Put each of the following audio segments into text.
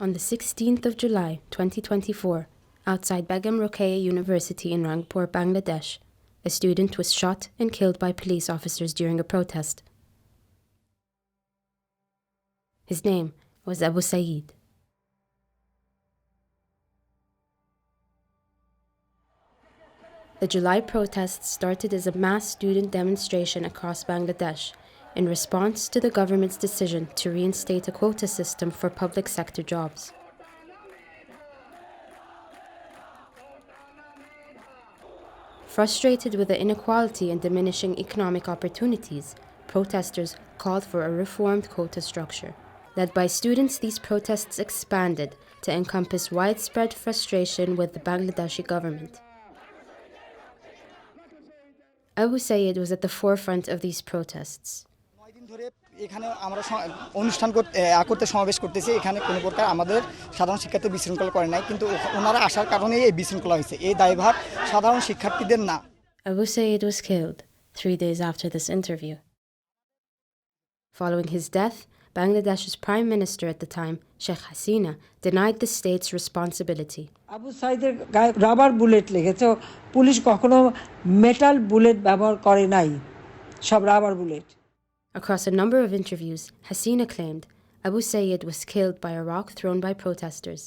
On the 16th of July, 2024, outside Begum Rokeya University in Rangpur, Bangladesh, a student was shot and killed by police officers during a protest. His name was Abu Saeed. The July protests started as a mass student demonstration across Bangladesh in response to the government's decision to reinstate a quota system for public sector jobs. Frustrated with the inequality and diminishing economic opportunities, protesters called for a reformed quota structure. Led by students, these protests expanded to encompass widespread frustration with the Bangladeshi government. Abu Saeed was at the forefront of these protests. এখানে আমরা অনুষ্ঠান করতে সমাবেশ করতেছি এখানে কোনো প্রকার আমাদের সাধারণ শিক্ষার্থী বিশৃঙ্খলা করে নাই কিন্তু ওনারা আসার কারণেই এই বিশৃঙ্খলা হয়েছে এই দায়ভার সাধারণ শিক্ষার্থীদের না Abu Saeed was killed 3 days after this interview. Following his death, Bangladesh's Prime Minister at the time, Sheikh Hasina, denied the state's responsibility. Abu সাইদের গায়ে রাবার বুলেট লেগেছে পুলিশ কখনো মেটাল বুলেট ব্যবহার করে নাই সব rubber bullet Across a number of interviews, Hasina claimed Abu Saeed was killed by a rock thrown by protesters.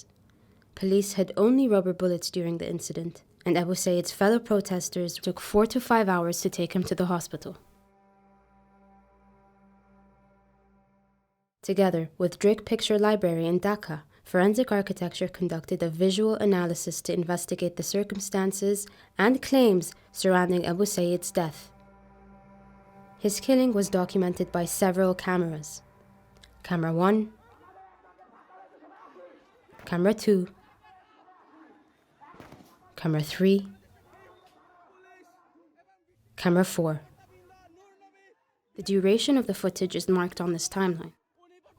Police had only rubber bullets during the incident, and Abu Saeed's fellow protesters took 4 to 5 hours to take him to the hospital. Together with Drik Picture Library in Dhaka, Forensic Architecture conducted a visual analysis to investigate the circumstances and claims surrounding Abu Saeed's death. His killing was documented by several cameras. Camera 1, Camera 2, Camera 3, Camera 4. The duration of the footage is marked on this timeline.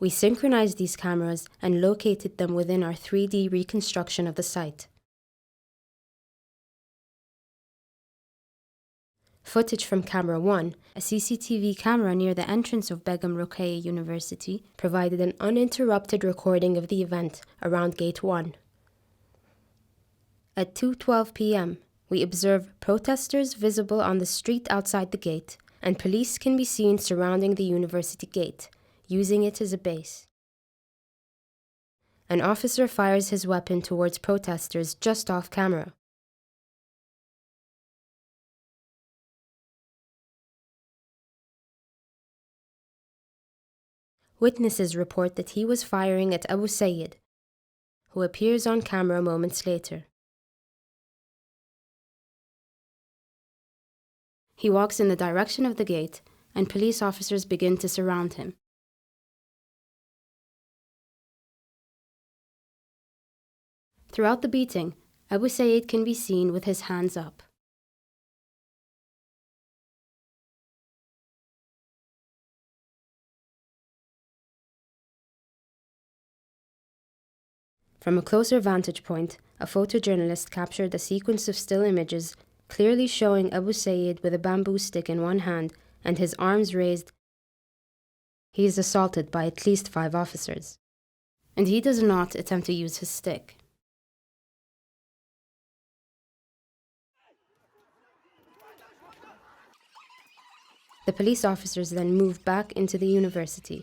We synchronized these cameras and located them within our 3D reconstruction of the site. Footage from Camera 1, a CCTV camera near the entrance of Begum Rokeya University, provided an uninterrupted recording of the event around Gate 1. At 2:12 p.m., we observe protesters visible on the street outside the gate, and police can be seen surrounding the university gate, using it as a base. An officer fires his weapon towards protesters just off camera. Witnesses report that he was firing at Abu Saeed, who appears on camera moments later. He walks in the direction of the gate, and police officers begin to surround him. Throughout the beating, Abu Saeed can be seen with his hands up. From a closer vantage point, a photojournalist captured a sequence of still images clearly showing Abu Saeed with a bamboo stick in one hand and his arms raised. He is assaulted by at least 5 officers, and he does not attempt to use his stick. The police officers then move back into the university.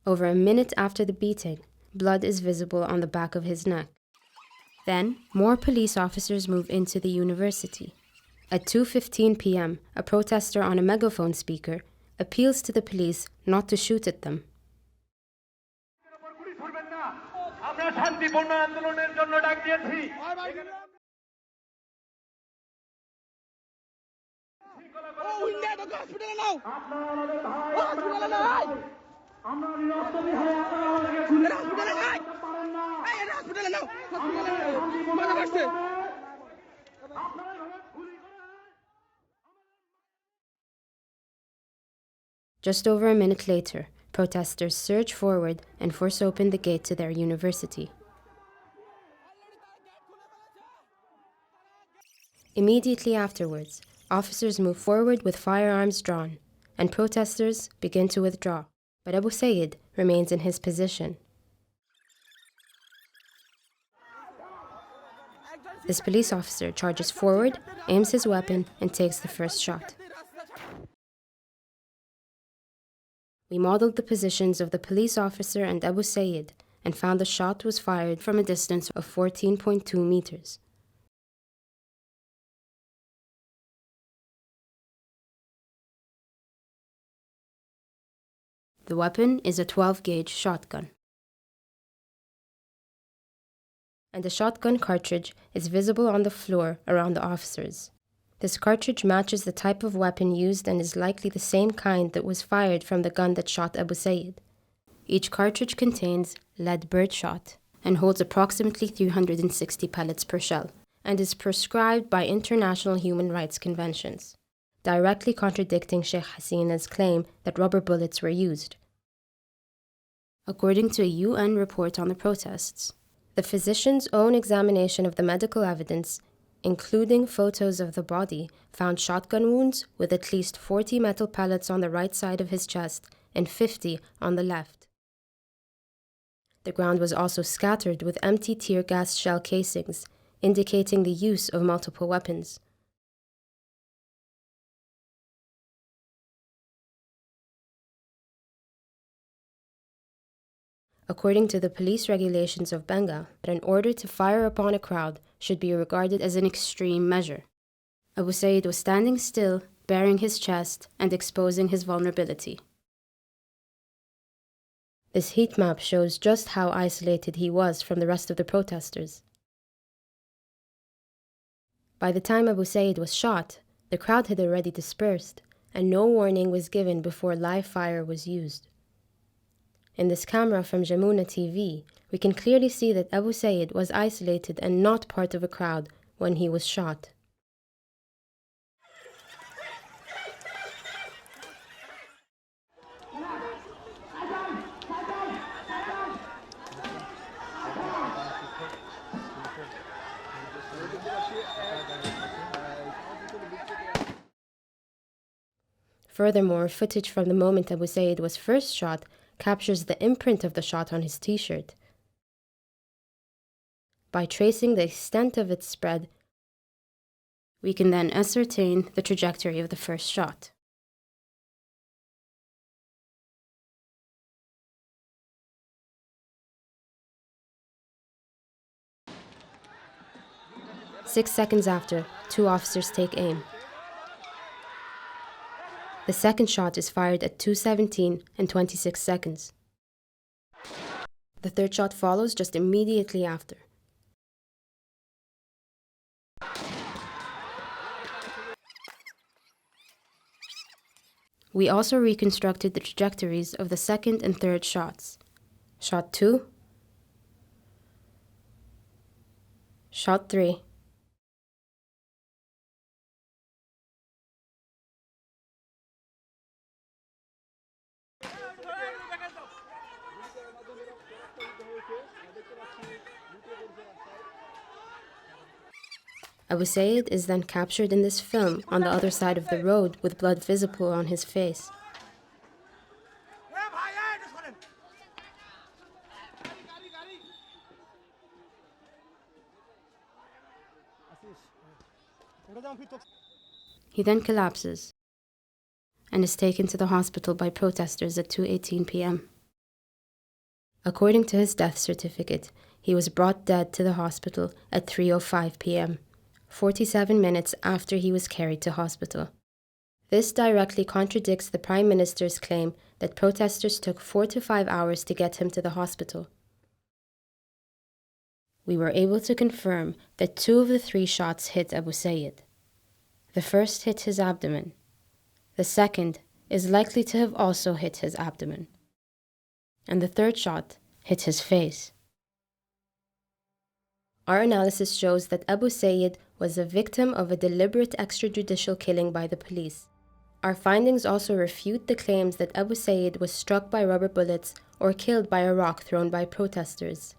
Over a minute after the beating, blood is visible on the back of his neck. Then, more police officers move into the university. At 2:15 p.m., a protester on a megaphone speaker appeals to the police not to shoot at them. Just over a minute later, protesters surge forward and force open the gate to their university. Immediately afterwards, officers move forward with firearms drawn, and protesters begin to withdraw. But Abu Saeed remains in his position. This police officer charges forward, aims his weapon, and takes the first shot. We modeled the positions of the police officer and Abu Sayyid and found the shot was fired from a distance of 14.2 meters. The weapon is a 12-gauge shotgun. And the shotgun cartridge is visible on the floor around the officers. This cartridge matches the type of weapon used and is likely the same kind that was fired from the gun that shot Abu Sayyid. Each cartridge contains lead birdshot and holds approximately 360 pellets per shell and is prescribed by international human rights conventions, directly contradicting Sheikh Hasina's claim that rubber bullets were used. According to a UN report on the protests, the physician's own examination of the medical evidence, including photos of the body, found shotgun wounds with at least 40 metal pellets on the right side of his chest and 50 on the left. The ground was also scattered with empty tear gas shell casings, indicating the use of multiple weapons. According to the police regulations of Bengal, an order to fire upon a crowd should be regarded as an extreme measure. Abu Sayyid was standing still, baring his chest and exposing his vulnerability. This heat map shows just how isolated he was from the rest of the protesters. By the time Abu Sayyid was shot, the crowd had already dispersed, and no warning was given before live fire was used. In this camera from Jamuna TV, we can clearly see that Abu Sayyid was isolated and not part of a crowd when he was shot. Furthermore, footage from the moment Abu Sayyid was first shot captures the imprint of the shot on his t-shirt. By tracing the extent of its spread, we can then ascertain the trajectory of the first shot. Six seconds after, two officers take aim. The second shot is fired at 2:17 and 26 seconds. The third shot follows just immediately after. We also reconstructed the trajectories of the second and third shots. Shot 2, shot 3, Abu Sayyid is then captured in this film on the other side of the road with blood visible on his face. He then collapses and is taken to the hospital by protesters at 2:18 p.m. According to his death certificate, he was brought dead to the hospital at 3:05 p.m., 47 minutes after he was carried to hospital. This directly contradicts the Prime Minister's claim that protesters took 4 to 5 hours to get him to the hospital. We were able to confirm that 2 of the 3 shots hit Abu Sayyid. The first hit his abdomen. The second is likely to have also hit his abdomen. And the third shot hit his face. Our analysis shows that Abu Sayyid was a victim of a deliberate extrajudicial killing by the police. Our findings also refute the claims that Abu Sayyid was struck by rubber bullets or killed by a rock thrown by protesters.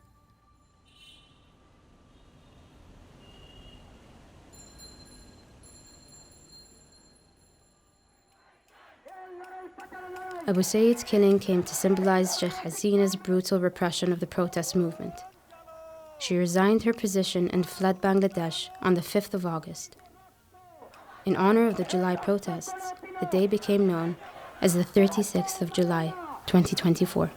Abu Sayyid's killing came to symbolize Sheikh Hasina's brutal repression of the protest movement. She resigned her position and fled Bangladesh on the 5th of August. In honor of the July protests, the day became known as the 36th of July, 2024.